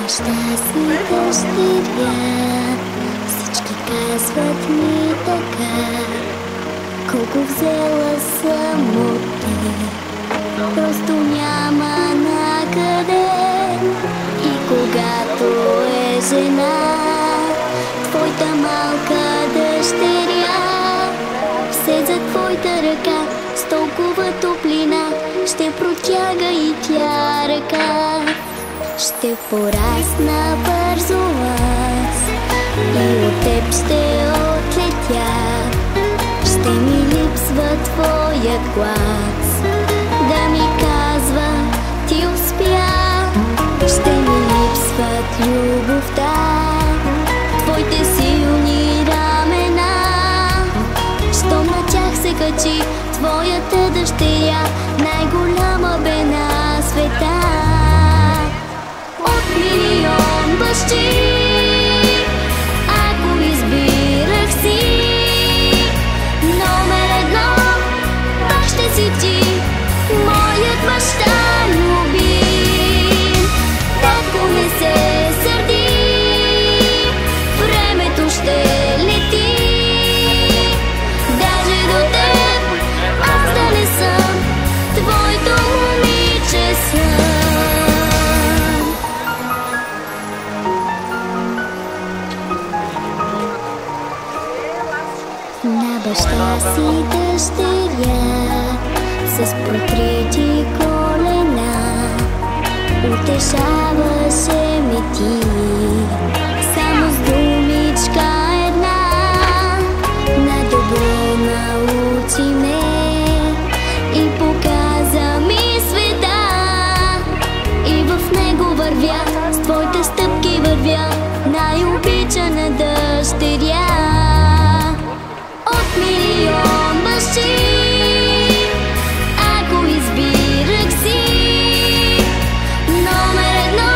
баща си дъщеря, всички казват ми така. Колко взела съм от теб, просто няма накъде. И когато е жена, твоята малка дъщеря, все за твоята ръка с толкова топлина ще протяга и тя ръка. Ще порасна бързо аз и от теб ще отлетя. Ще ми липсва твоят глас, да ми казва ти успя. Ще ми липсват любовта, твоите силни рамена. Щом на тях се качи твоята дъщеря, най-голяма бе на света. От милион бащи, ако избирах си номер едно, пак ще си ти, моят баща любим. Татко, не се сърди, времето ще лети. Даже до теб аз да не съм, твоето момиче съм. На баща си дъщеря, с покрити колена, утешаваше ме ти, само с думичка една. На добро научи ме и показа ми света, и в него вървя, с твоите стъпки вървя, най-обичана дъщеря. От милион бащи, ако избирах си номер едно,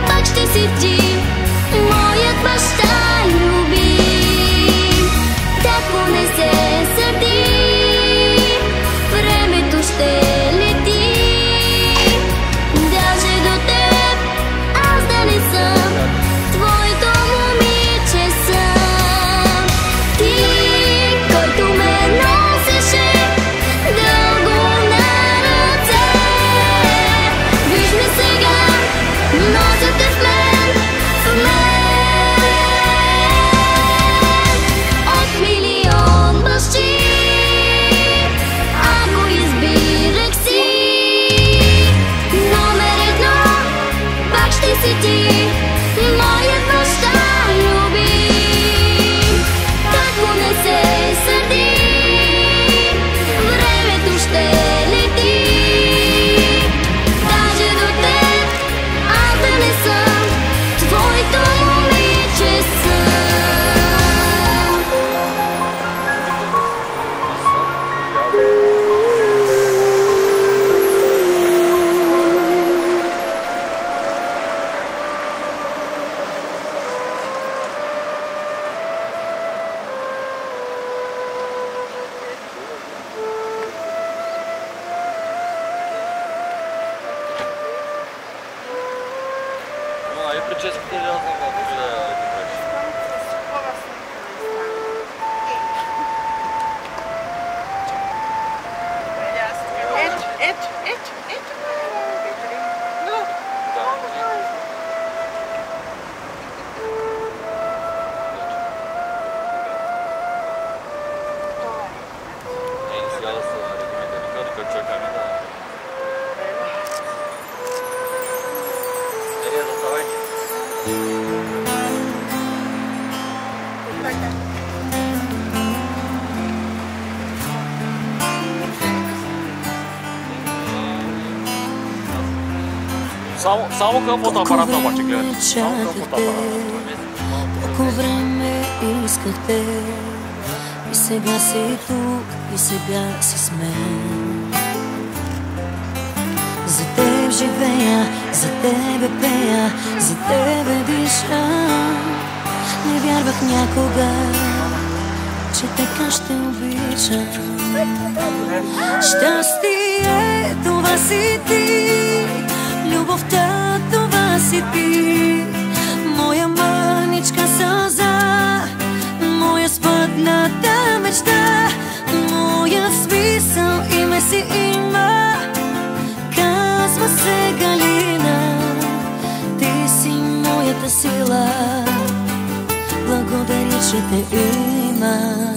пак ще си ти, моят баща любим. Татко, не се сърди, времето ще лети. Даже до теб аз да не съм, твоето момиче съм. Ти, който ме носеше дълго на ръце, виж ме сега, нося те в мен, в мен. От милион бащи, ако избирах си номер едно, пак ще си ти, моят баща любим. Татко, не се сърди, времето ще лети. Даже до теб аз да не съм, твоето момиче съм. No, je pro český dělat Само към фотоапарата обаче гледате. Само към фотоапарата. Колко време исках те, и сега си тук, и сега си с мен. За теб живея, за тебе пея, за тебе диша. Не вярвах някога, че така ще обичам. Щастие, това си ти, любовта, това си ти, моя мъничка сълза, моя спътната мечта, моя смисъл, име си има, казва се Галина. Ти си моята сила, благодаря, че те има.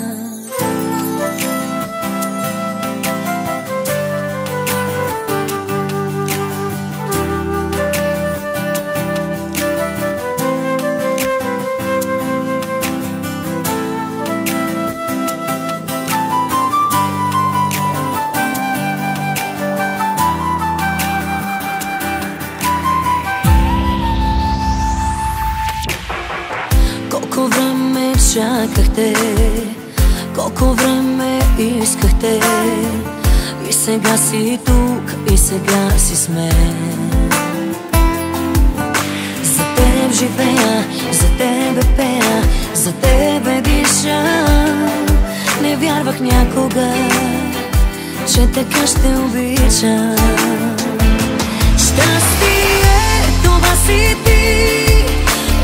Колко време чакахте, колко време искахте, и сега си тук, и сега си с мен. За теб живея, за тебе пея, за тебе диша. Не вярвах някога, че така ще обичам. Щастие, това си ти,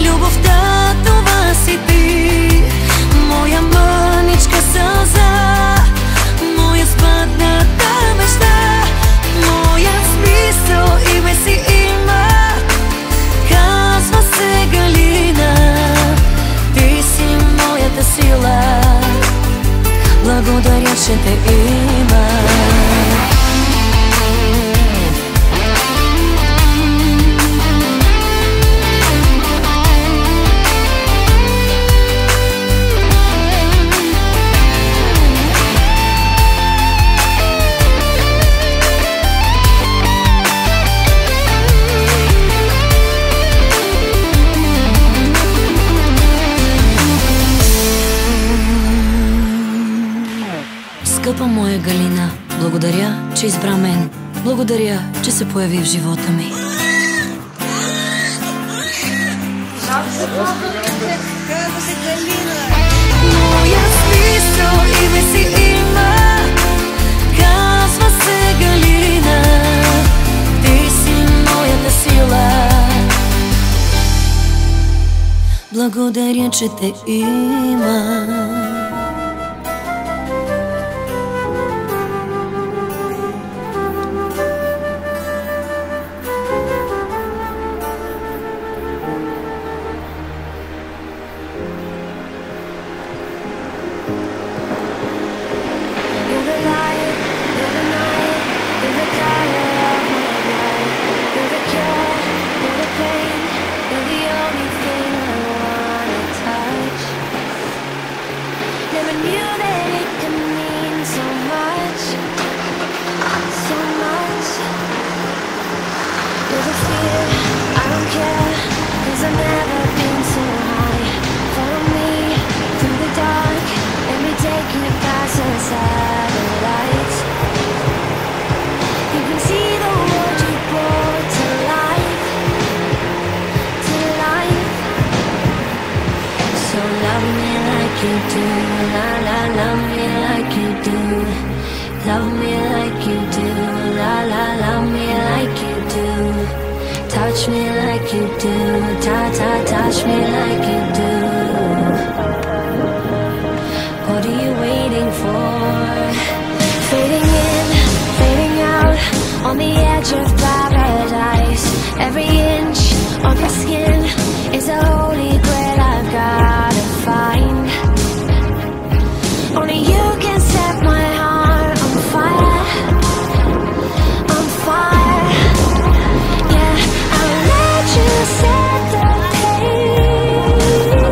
любовта, това си ти, моя мъничка сълза, моя спътната мечта, моя смисъл, име си има, казва се Галина. Ти си моята сила, благодаря, че те има. Скъпа моя Галина, благодаря, че избра мен. Благодаря, че се появи в живота ми. Моя смисъл, име си има, казва се Галина. Ти си моята сила, благодаря, че те има. Love me like you do, la la, love me like you do. Touch me like you do, touch me like you do. What are you waiting for? Fading in, fading out, on the edge of paradise. Every inch of your skin is a holy grail I've gotta find. Only you can set my heart on fire, on fire. Yeah, I'll let you set the pace.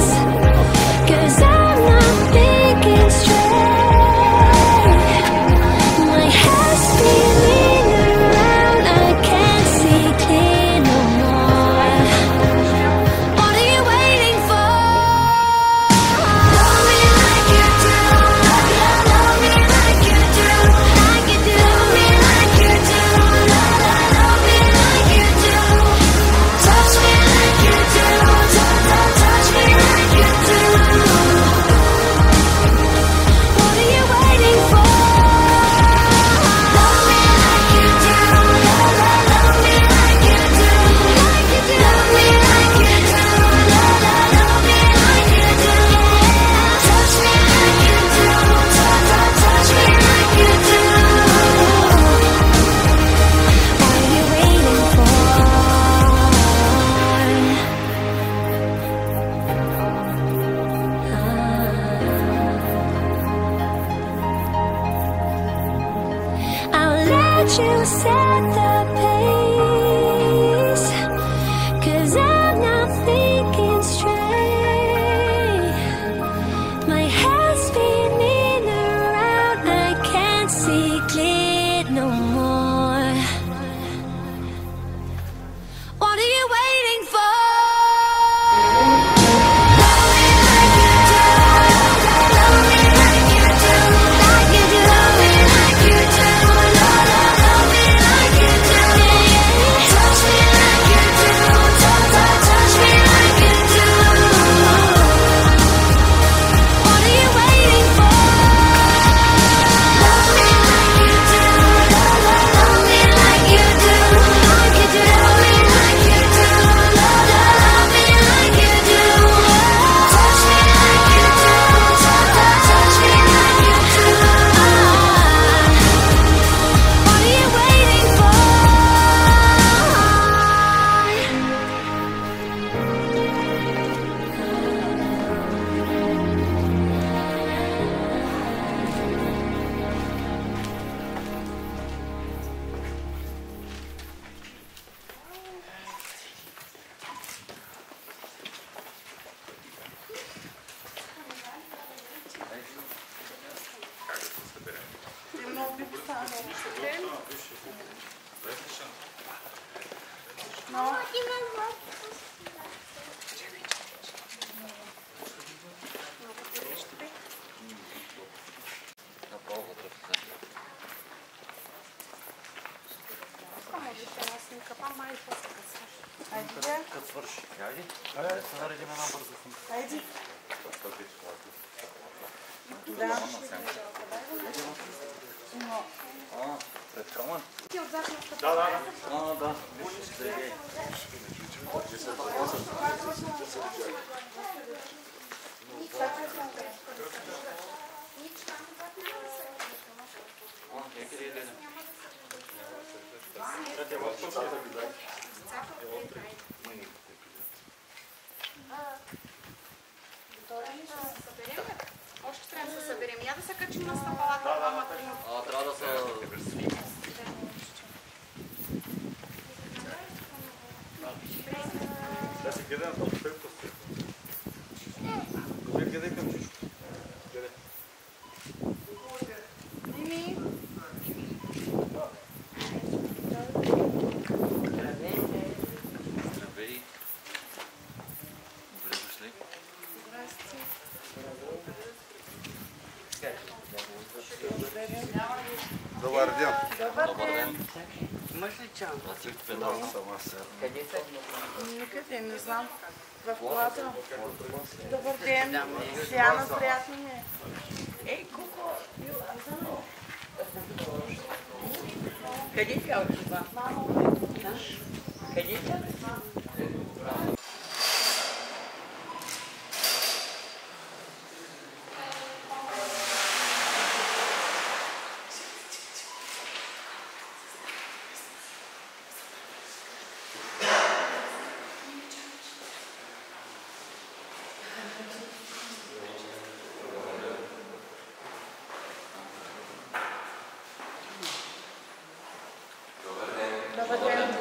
set the pace, 'cause I'm not thinking straight. My head's spinning around, I can't see clear no more. What are you waiting for? Като свърши. Айде. Да се наредим една бърза снимка. Айде. Да. Пред храма? Да. Да. Още трябва да се съберем. Я да се качим на стъпалата. Трябва да се... Да се гледа на този пепто. Гледай към чушко. Гледай. Мими. Здравей. Добре дошли. Добър ден. Добър ден. Имаш ли чан? Къде са? Никъде, не знам. В колата. Добър ден. Сияна, приятно ми е. Ей, Куко. Къде тя отива? Къде тя? Добър ден.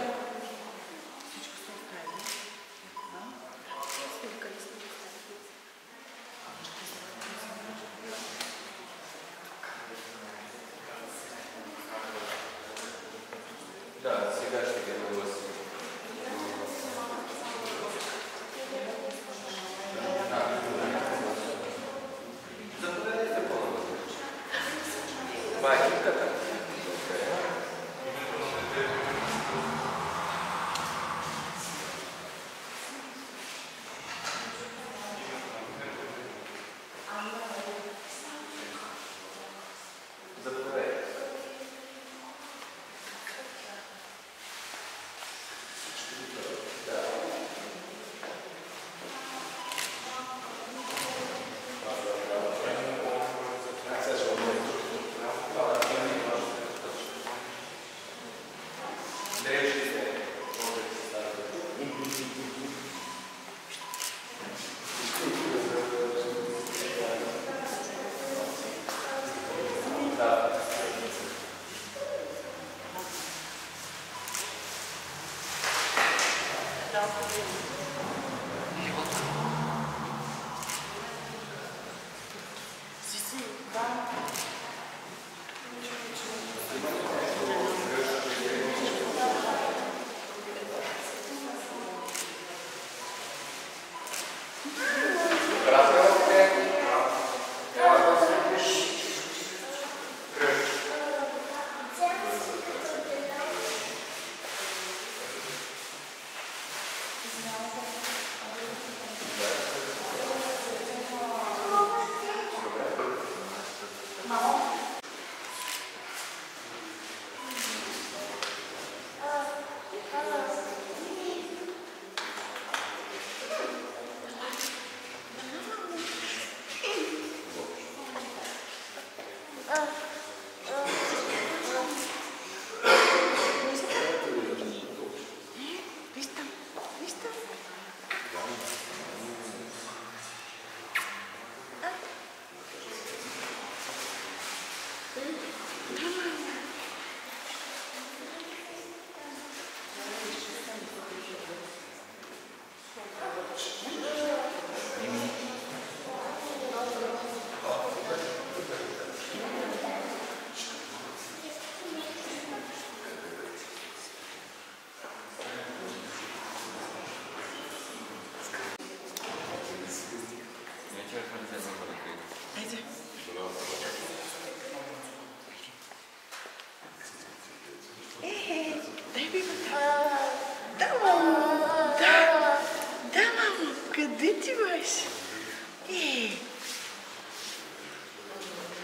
Къде ти беше?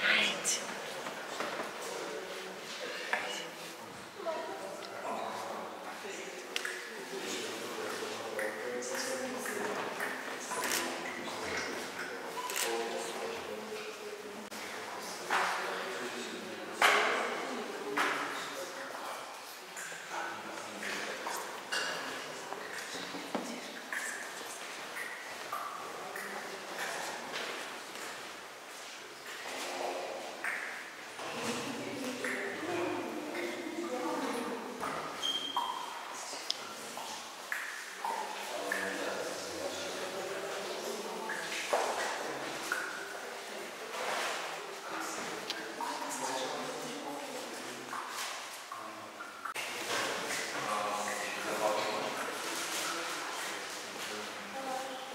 Хайде.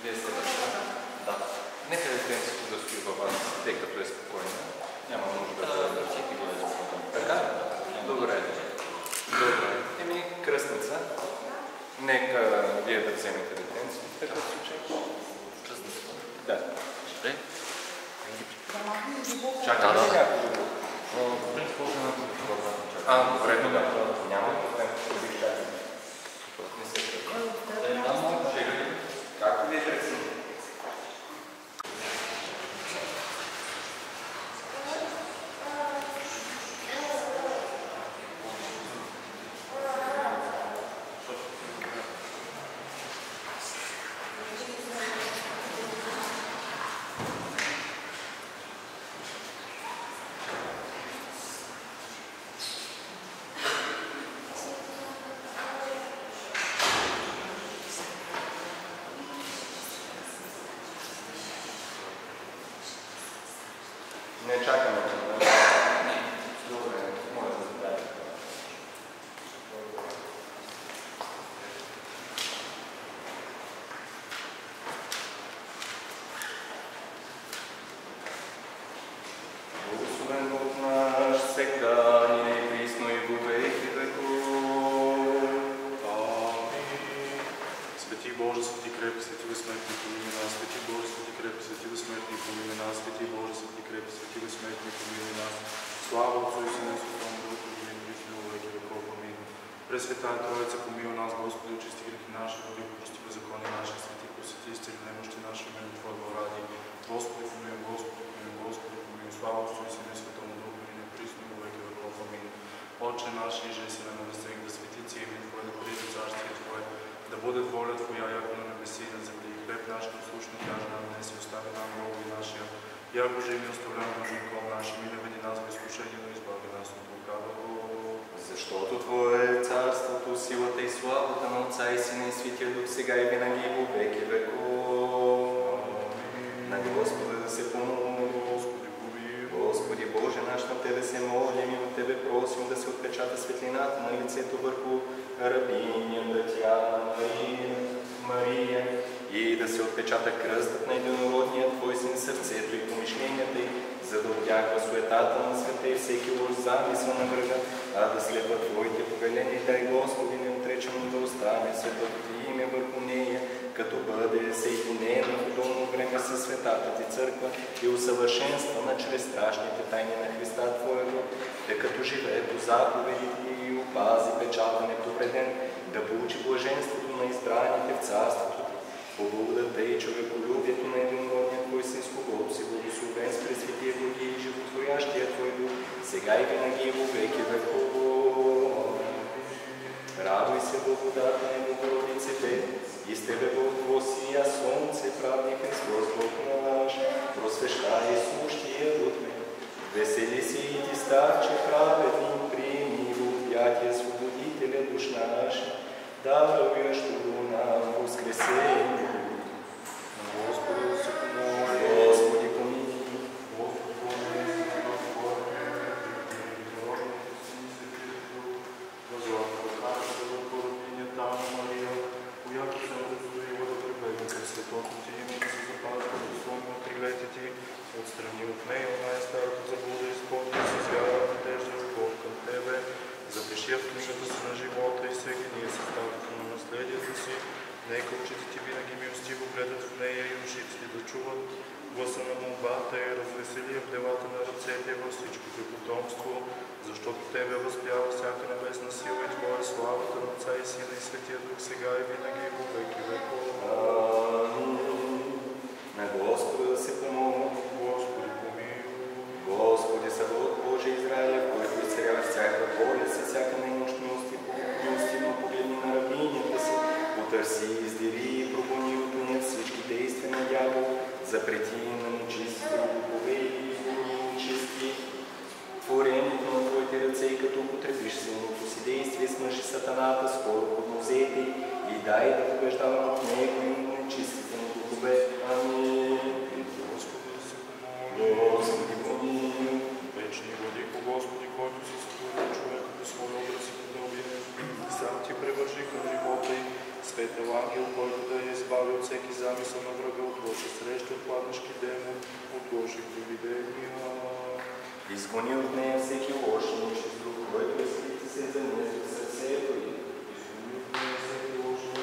Вие сте да. Нека да се да стои във вас, тъй като е спокойно. Няма нужда да всеки го е спокойно. Така? Добре. Добре. Еми, кръстница. Нека вие да вземете детенци в такъв случай. Кръстница? Да. Ще? Чакай да някой друго. Добре, добре. Няма проблем. Не се кръстница. Както ви е тръкси? Не чакаме. Добре, моля да зададете. Благословен Бог наш, сега ни е присно и во веки веков. Амин. Свети Боже, свети крепи, свети безсмъртни, помилуй нас. Свети Боже, свети крепи, свети безсмъртни, помилуй нас. Свети Боже, свети крепи, свети безсмъртни, помилуй нас. Слава Отцу и Сину и Святому Духу, и ныне и присно и во веки веков. Амин. Пресветая Троица, помилуй нас, Господи, очисти грехи наши, води, прости беззакония наши, свети, посвети, изцели немощи наши, именно Твоего ради. Господи, помилуй, Господи, помилуй, Господи, помилуй. Слава Отцу и Сину и Святому Духу, и ныне и присно и во веки веков. Амин. Отче наш, иже си на небесах, да свети име Твое, да приде царствие Твое, да буде воля Твоя, яко на небеси и на земли. Хлеб наш насущни даж нам днес и остави нам дългови нашия, яко же и ми оставляем должником нашим, и не веди нас в изкушение, но избави нас от лукавого. Защото Твое е царството, силата и славата на Отца и Сина и Святия Дух, сега и винаги и во веки веков. На Господа да се помолим. Господи Боже наш, на Тебе се молим и от Тебе просим да се отпечата светлината на лицето върху рабиня Татяна Мария и да се отпечата кръстът на единородния Твой Син в сърцето и помишленията й, за да отягва суетата на света и всеки лош замисъл на врага, а да следва Твоите повеления. Дай, Господи, неотречено да остане светото Ти име върху нея, като бъде съединена в удобно време със светата Ти църква и усъвършенствана чрез страшните тайни на Христа Твоего, да като живее по заповедите и опази печата неповреден, да получи блаженството на избраните в царството Ти, по благодата и човеколюбието на единородния Твой Син, с когото си благословен с пресветия Боги и животворящия Твой Дух, сега и винаги и во веки веков. Радуй се, благодатна и Богородице, и с Тебе благосия Слънце, правди Христос, Бог наш, просвещай сущия дух ме. Весели се и Ти, старче праведни, прими в обятия свободителя душ наш, даруящо нам воскресение. Господи, да се помоли. Господи, помилуй. Отстрани от нея най-старата заблуда и изпълни с вяра, надежда и любов към Тебе. Запиши в книгата си на живота и всеки ние съставата на наследието си. Нека очите Ти винаги милостиво гледат в нея и ушите Ти да чуват гласа на молбата и развесели в делата на ръцете във всичкото потомство, защото Тебе възпява всяка небесна сила и Твоя славата на Отца и Сина и Светия Дух, сега и винаги и во веки веков. На Господа да се помоли. Господи, помилуй. Господи, Савод Божий Израиля, който изцелява всяка болест и всяка немощ, милостивно погледни на равнинията си, потърси, издири и прогони от уния всички действия на дявол, запрети на нечисти духове и нечисти творението на Твоите ръце, и като употребиш силното си действие, смъжи сатаната скоро под нозете и дай да побеждава от него и нечистите му духове. Амин. Господи, да се помоли. Господи, помилуй. Вечни владико, Господи, който си сътворил човека по своя образ и подобие, сам Ти превържи към живота и светъл ангел, който да я избави от всеки замисъл на врага, от лоша среща, от пладнешки демон, от лоши провидения. Изгони от нея всеки лош и нечист дух, който е скрит и се занесе в сърцето й. Изгони от нея всеки лош и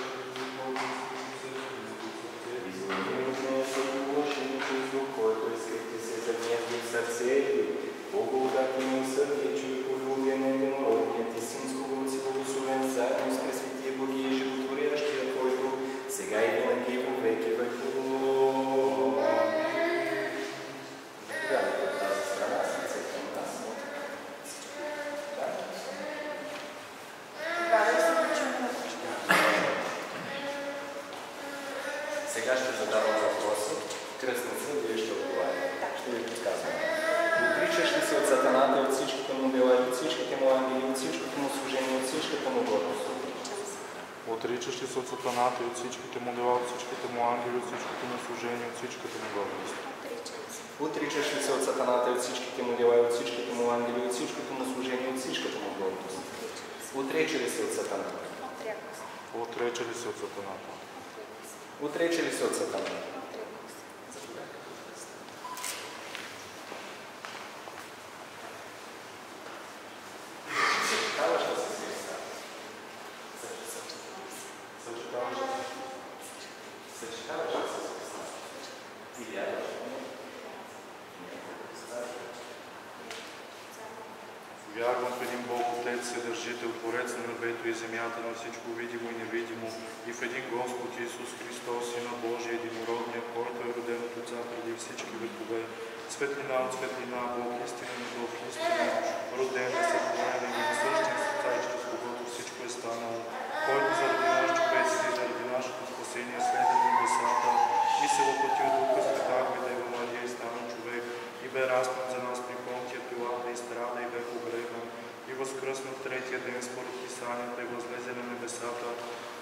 Изгони от нея всеки лош и нечист дух, който е скрит и се занесе в сърцето й. Благодатни и милосърдие, човеколюбие на единородният Ти Син, с когото си благословен заедно с пресветия Боги и животворящия Твой Дух, сега и винаги и во веки веков. Сега ще задавам въпроса. Кръстница, Вие ще отговаряте. Ще ви подсказвам. Отричаш ли се от сатаната, от всичките му дела, от всичките му ангели, от всичкото му служение, от всичката му гордост? Отричаш ли се от сатаната и от всичките му дела, от всичките му ангели, от всичкото му служение, от всичката му гордост? Отричаш ли се от сатаната и от всичките му дела, от всичките му ангели, от всичкото му служение, от всичката му гордост? Отрече ли се от сатаната? Отрече ли се от сатаната? Отрече ли се от сатаната? Съчетаваш ли се с Христа? Съчетаваш ли се? Съчетаваш ли се с Христа? И вярваш ли? Вярвам в един Бог, Отец, Вседържител, Творец на небето и земята, на всичко видимо и невидимо, и в един Господ Исус Христос, Сина Божия, единородния, който е роден от Отца преди всички векове, светлина от светлина, Бог истинен и Бог истина, роден и сътворен и същия с Отца, и чрез когото всичко е станало, който заради наш човеците и заради нашето спасение слезе в небесата и се въплъти от Духа Света, и Дева Мария и стана човек, и бе разпнат за нас при Понтия Пилата и страда и бе погребан, и възкръсна в третия ден според Писанията и възлезе на небесата,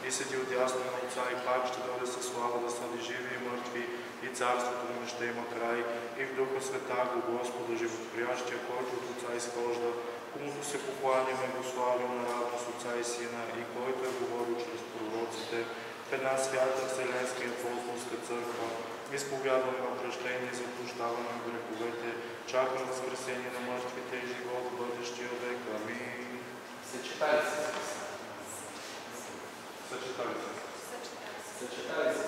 и седи отдясно на Отца, и пак ще дойде със слава да съди живи и мъртви, и царството му не ще има край, и в Духа Света го Господа, животворящия, който от Отца изхожда, комуто се покланяме, го славим на равно с Отца и Сина, и който е говорил чрез пророците, в една свята вселенска и апостолска изповядване на прощение за прощаване на греховете, чакаме възкресение на мъртвите и живот в бъдещия век. Амин. Съчетали се. Съчетали се. Съчетали се.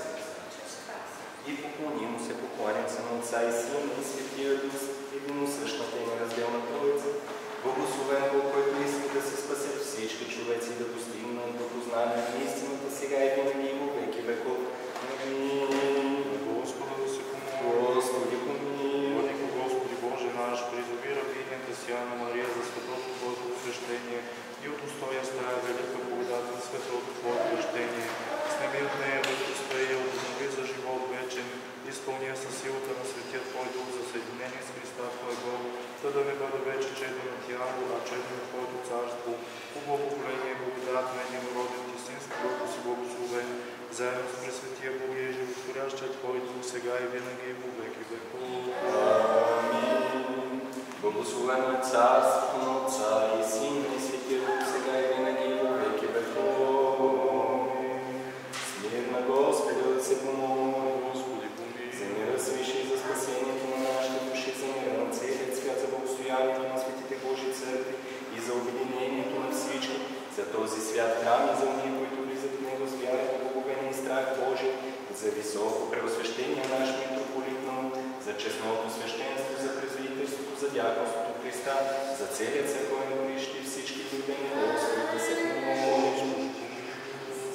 И поклоним се, покланям се на Отца и Сина и Светия Дух, единосъщната и неразделна Троица, благословен Бог, който иска да се спасят всички човеци и да достигнат до познание на истината сега и винаги и во веки веков. Амин. Господа да се помоли. Господи, помилуй. Владико Господи Боже наш, призови рабинята си Анна Мария за светото Твое посвещение и от устоя с тая велика благодат на светото Твое кръщение. Снеми от нея вечността и я обнови за живот вечен, изпълня със силата на Светия Твой Дух за съединение с Христа Твоего, за да не бъде вече чедо на тяло, а чедо на Твоето царство, по благоволение и благодат на единороден Ти Син, с който си благословен, заедно с Пресветия Богия и животворящия Твой Дух, сега и винаги и во веки веков. Амин. Благословено е царството на Отца и Сина и Светия Дух, сега и винаги и во веки веков. Смир на Господа да се помоли. Господи, помилуй. За мира свише и за спасението на нашите души, за мира на целият свят, за благостоянието на светите Божии църкви и за обединението на всички, за този свят храм и за ние, които влизат в него с вяра, благоговение и страх Божий, за високо преосвещение на наш митрополит, за честното свещенство, за презводителството, за дяконството Христа, за целият църковен борищ и всички любени Господи да се помолим.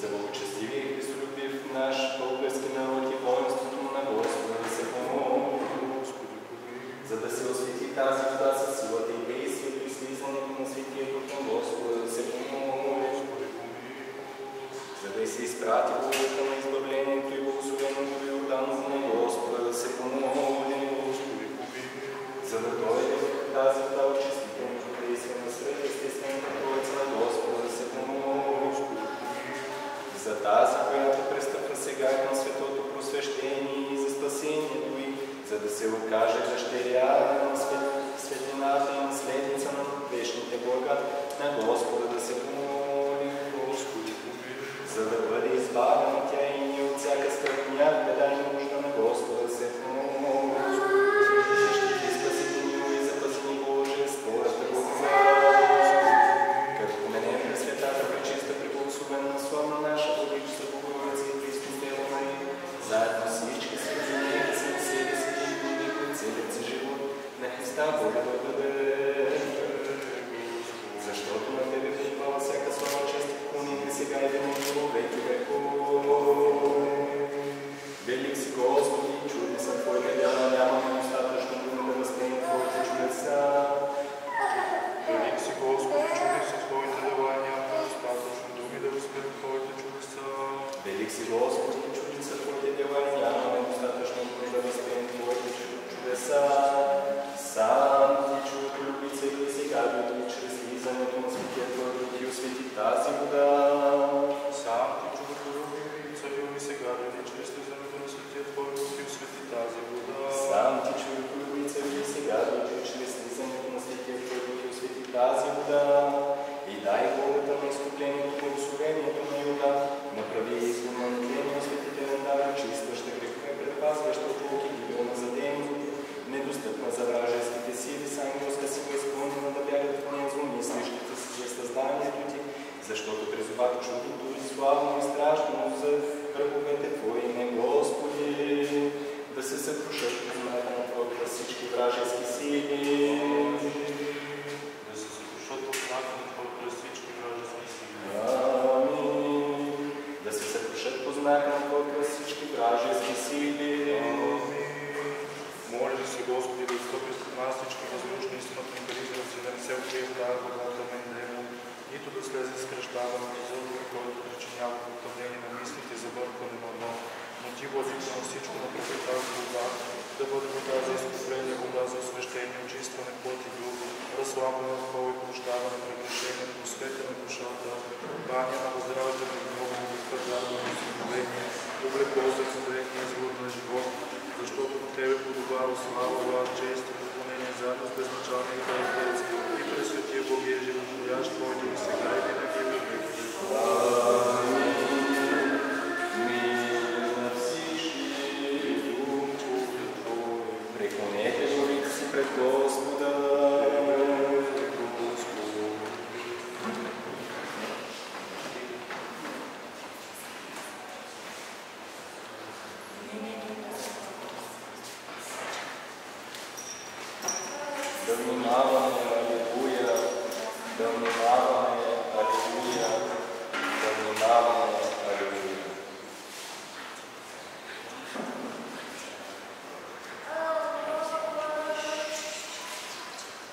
За благочестивия и христолюбив наш български народ и воинството на Господа да се помоли. За да се освети тази вода със силата и действието и слизането на Светия Дух на Господа да се помоли. За да се изпрати благодата на избавлението и благословението и Йордан на Господа да се помоли. За да дойде тази вода очистителното действие на свръхестествената Троица на Господа да се помоли. За тази, която пристъпва сега към светото просвещение и за спасението ѝ, за да се окаже дъщеря на светлината и наследница на вечните блага на Господа да се помоли. Господи, за да бъде избавена тя и ние от всяка скърбня, беда и нужда на Господа да се помоли. Защити, спасите ни и запази ни Боже, скората благодат. Като поменем на светата, пречиста, преблагословена, славна наша Владичица Богородица и Христос Дева Мария, заедно с всички святени да се насели с един думи, които целият си живот на Христа Бога да бъде. Защото на Тебе припала всяка слава, чест и поклонение сега и винаги во веки веков. Велик си Господи, чудни са Твоите дела, нямаме достатъчно думи да възприем Твоите чудеса. Велик си Господи, чудни са Твоите дела, нямаме достатъчно думи да възприем Твоите чудеса. Велик си Господи, чудни са Твоите дела, нямаме достатъчно думи да възприем Твоите чудеса. Сам Ти човеколюбица и сега дойди чрез влизането на Светия Твой Дух и освети тази вода. Сам Ти човеколюбица и сега дойди чрез влизането на Светия Твой Дух и освети тази вода. Сам Ти човеколюбица и сега дойди чрез влизането на Светия Твой Дух и освети тази вода. И дай волята на изкуплението, благословението на Йордан, направи изгодно на тление осветителен дар, чистваща грехове, предпазваща от луки, гибелна за дейност, недостъпна за вражеските сили, с ангелска сила изпълнена да бягат в нея зломислещите си за създанието Ти, защото призовах чудото и славно и страшно за враговете Твои, не Господи, да се съкрушат по знака на Твоята всички вражески сили. Да се съкрушат по знака на Твоята всички вражески сили. Амин. Да се съкрушат по знака на Твоята всички вражески сили. Моля се, Господи, да отстъпи от нас всички възможни и смътни си да не се укрие в тази върната на демон, нито да слезе с кръщаване на зълбо, който причинява потъмнение на мислите и забъркване на едно. Но Ти, Владико на всичко, направи тази вода, да бъде вода за изкупление, вода за освещение, очистване, плът и дух, разслабване на хол и прощаване, прегрешение, просвета на душата, баня на въздравата на гроба, изпърдаване на изкупление, облекло за изкупление, извод на живот, защото на Тебе подобава слава, власт, чест и поклонение заедно с безначалния Отец и Пресветия Богия животворящ Твой Дух сега и винаги и във веки. Мир на всички думи. внимаваме, алилуя, да внимаваме, алилуя, да внимаваме, алилуя.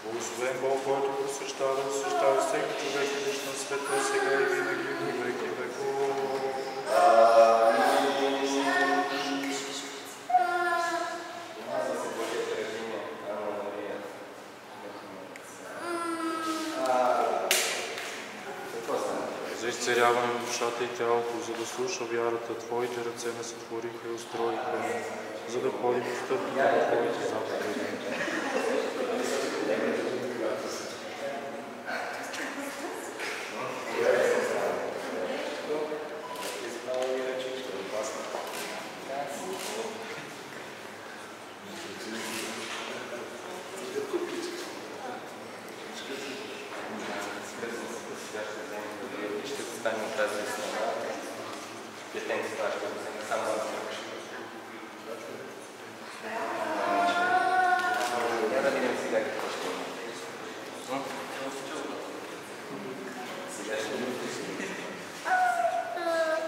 Благословен Бог, който просвещава всеки човек и лично на света, сега и винаги, и веки веков. За изцеляване на душата и тялото, за да слуша вярата, Твоите ръце ме сътвориха и устроиха, за да ходим в стъпките на Твоите заповеди.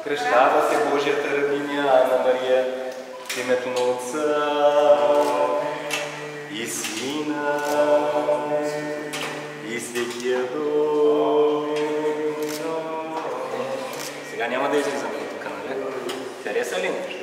Кръщава се Божията рабиня Анна Мария в името на Отца и Сина и Светия Дух. Сега няма да излизаме от тук, нали? Хареса ли нещо?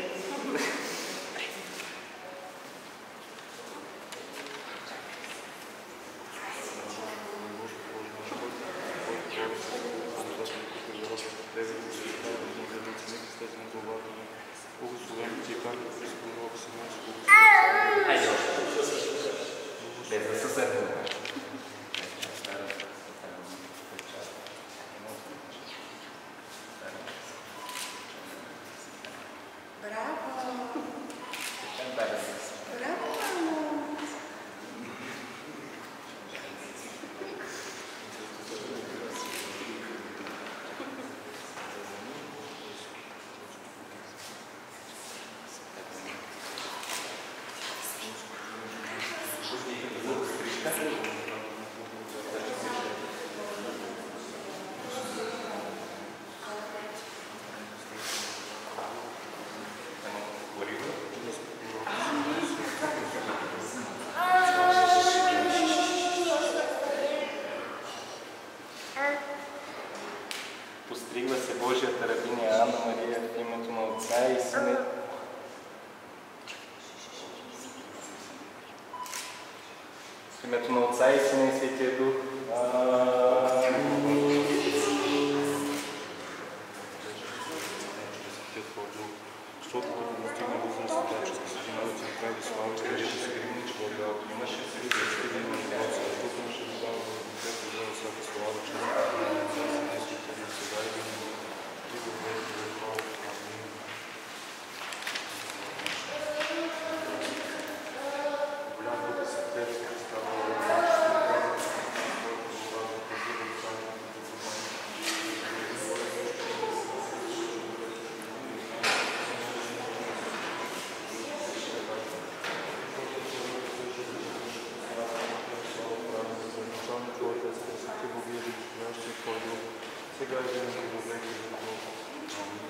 Постригва се Божията рабиня Анна Мария в името на Отца и Сина. В името на Отца и Сина и Светия Дух. Защото като достигна възраст, че ще се динават и прави слава, че ще се гривни, че Бога имаше се да изпиде на живота, защото му ще дава на детето за всяка слава, че не се да сега и винаги и до времето да е право. Амин. Голям Бог е Светец, Христа, сега и винаги до веки веков. Амин.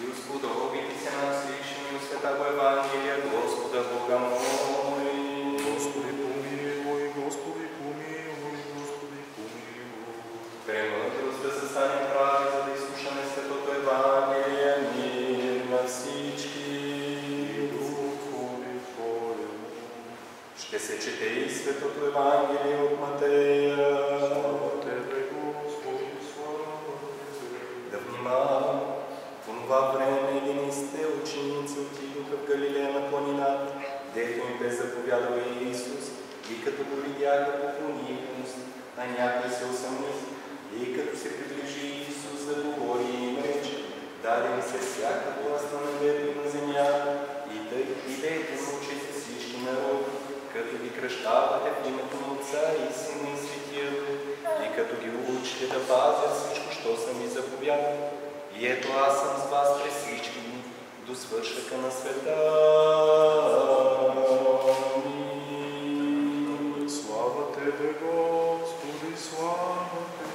Господовите се нас лични от Святаго Евангелие, Господа Бога моли. Господи помилуй, Господи помилуй, Господи помилуй. Премъдрост да се станем прави, за да изслушаме Светото Евангелие, мир на всички. Духови Твоему. Ще се чете и Светото Евангелие от Матея. Слава Тебе, Господи, слава Тебе. Да внимавам. В това време единистите ученици отидоха в Галилея на планината, дето им бе заповядал Иисус, и като го видяха, поклониха му се, а някой се усъмни, и като се приближи Иисус да говори им рече, даде ми се всяка власт на небето и на земята, и идете се учите всички народи, като ги кръщавате в името на Отца и Сина и Светия Дух, и като ги учите да пазят всичко, що съм ви заповядал. И ето аз съм с вас през всички дни, до свършъка на света. Амин. Слава Тебе, Господи, слава Тебе.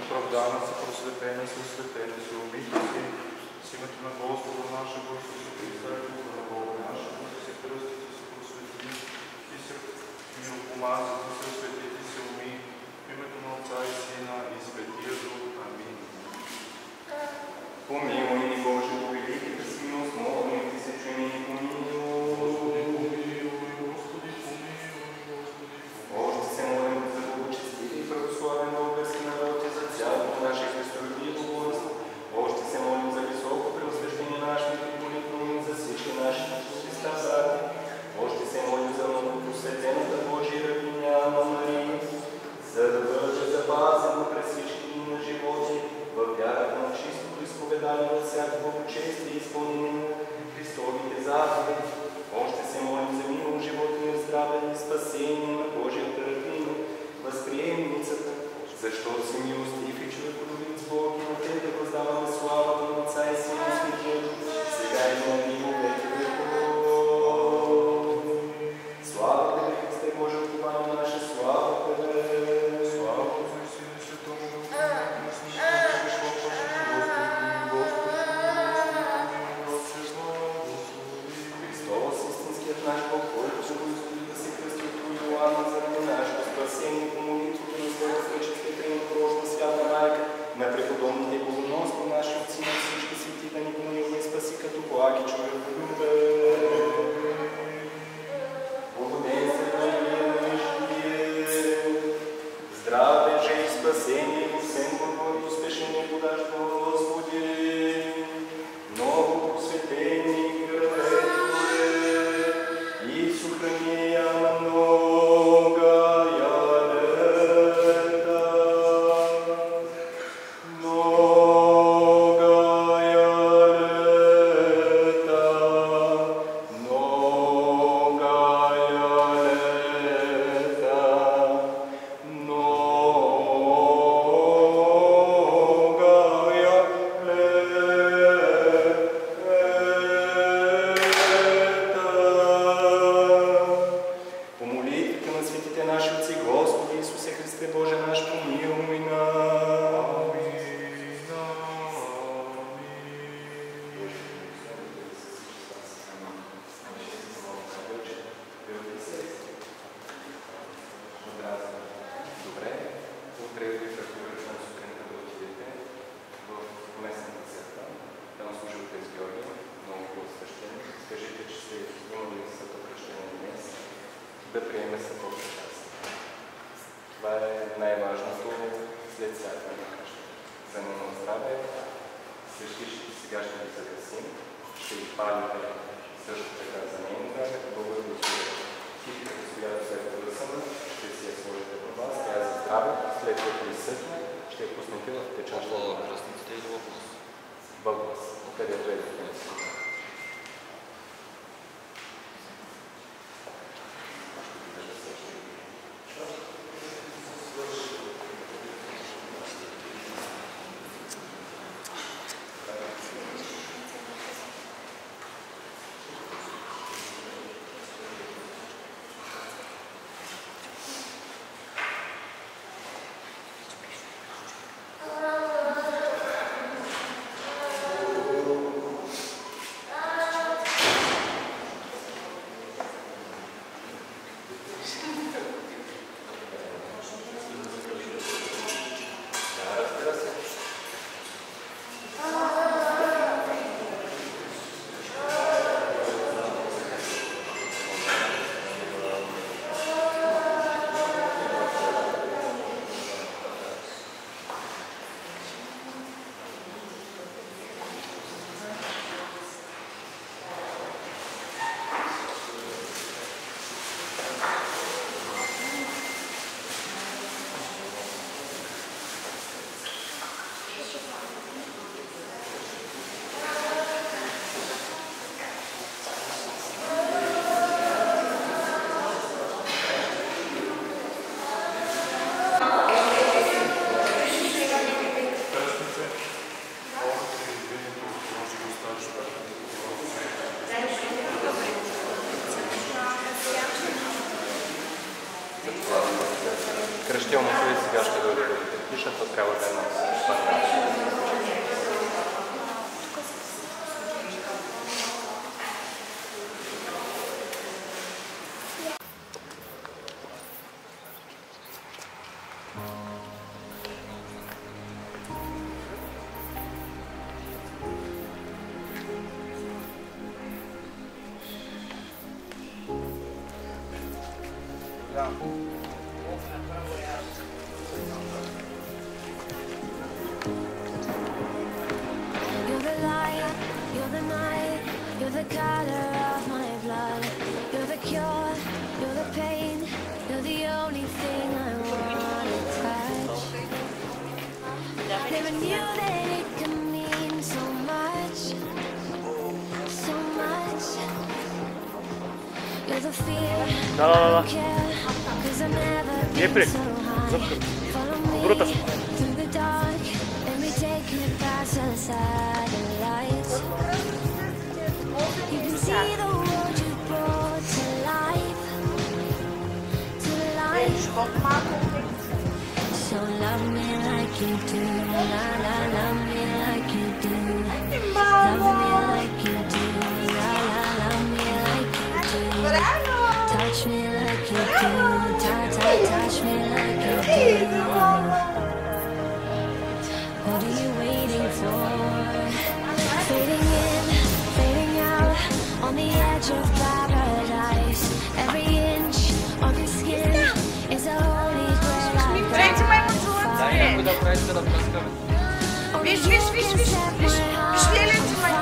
Оправдана се, просветена се, осветени се, умити си, с името на Господа нашего Исуса Христа и Духа на Бога нашего, да се кръстите, се просвети и се миропомази, да се осветите, се уми, в името на Отца и Сина и Светия Дух. Амин. Помилуй ни, Боже, по великата си милост, молим Ти се, чуй ни, помилуй. Господи, помилуй, Господи, помилуй, Господи, помилуй. Още се молим за благочестив и православен български народ и за цялото наше христолюбиво войско. Още се молим за високо преосвещение на нашите митрополити, за всички наши Христа брати. Още се молим за многопросветената Божия рабиня Анна Мария, за да бъде запазена през всички дни на живота във вярата на чистото изповедание от всяко благочестие и изпълнение на Христовите заповеди. Още се молим за мило живот и здраве и спасение на Божията рабиня, възприемницата, защото си милостив и човеколюбив с Бог и на Тебе въздаваме славата на Отца и Сина и Светия Дух, сега и на веки веков. Слава Тебе, Христе, Боже, упование наше, слава Тебе. Слава Отцу и Сину и Святому Духу, и ныне и пришло по Господи, Господи, Христос, истинският наш Бог, който се Господи да се кръсти от Иоанна заради нашето спасение по молитвото на Златосвеческата и непорочна свята майка, на преподобните и богоносни наши отци на всички свети, да ни помилва и спаси като благ и човеколюбен. Благоденствие на живие, здраве же и спасение, и всем благо и успешение подаш Господи, много просветени градове, и сохрания на многая лета. Многая лета. отец Георги, много свещеник. Кажете, че сте имали светокръщение днес, да приеме световна част. Това е най-важното след святване на кръщение. За нейно здраве, свещичите сега ще ги загасим, ще ги палите също така за нейно здраве, благодаря Господа. Китиката, с която се е подърсана, ще си я сложите по вас, тя е за здраве, след като изсъхне, ще я пуснете в течаща вода. Кръстниците или в глас? В глас, където е дефиниция. Кръщилното и сега ще дойде да ви пишат, а трябва да е на Да. Не при. Зъпкър. Врута се. So love me like you do, la la, love me like you do. Love me like you do, la la, love me like you do. Touch me like you do, touch me like you do. What are you waiting for? Fading in, fading out, on the edge of paradise. Every inch of your skin is a holy grail. Дай да правите да пръскаме. Виж лелето май.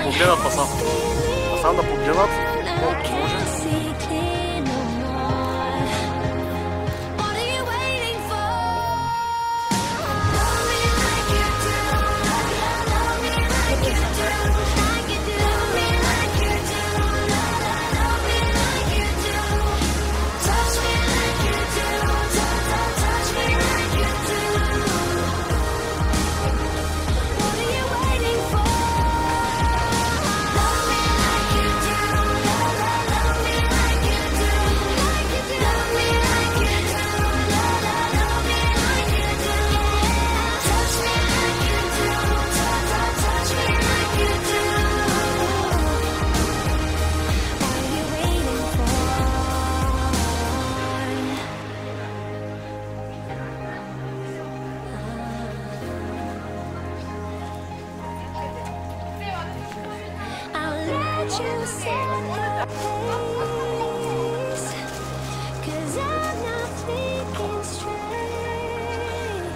Погледнат пасан. Пасан да погледнат. Колко може. you sit on your face, 'cause I'm not thinking straight.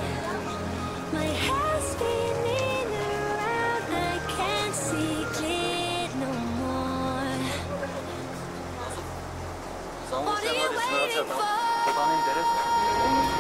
My head's spinning around, I can't see clear no more. Само What се are you една waiting дестинация там. for? Това не е интересно.